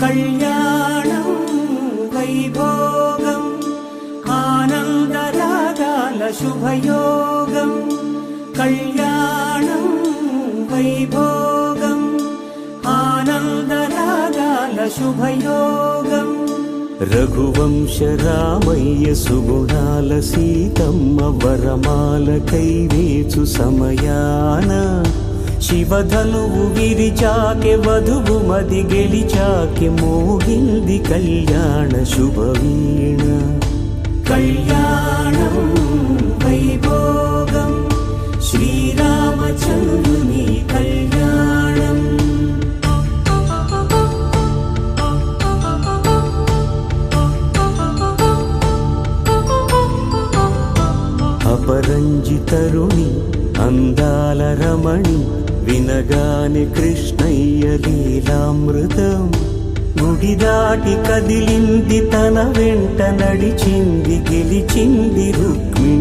కళ్యాణం వైభోగం ఆనందరాగాల శుభయోగం కళ్యాణం వైభోగం ఆనందరాగాల శుభయోగం రఘువంశ రామయ్య సుగుణాల సీతమ్మ వరమాల కైవేచు సమయాన శివధనువు విరిచాకె వధువు మది గెలిచాకె మోగింది కళ్యాణ శుభవీణ కళ్యాణం వైభోగం శ్రీరామచంద్రుని కళ్యాణం అపరంజి తరుణి అందాల రమణి వినగాని కృష్ణయ్య లీలామృతం గుడి దాటి కదిలింది తన వెంట నడిచింది గెలిచింది రుక్మి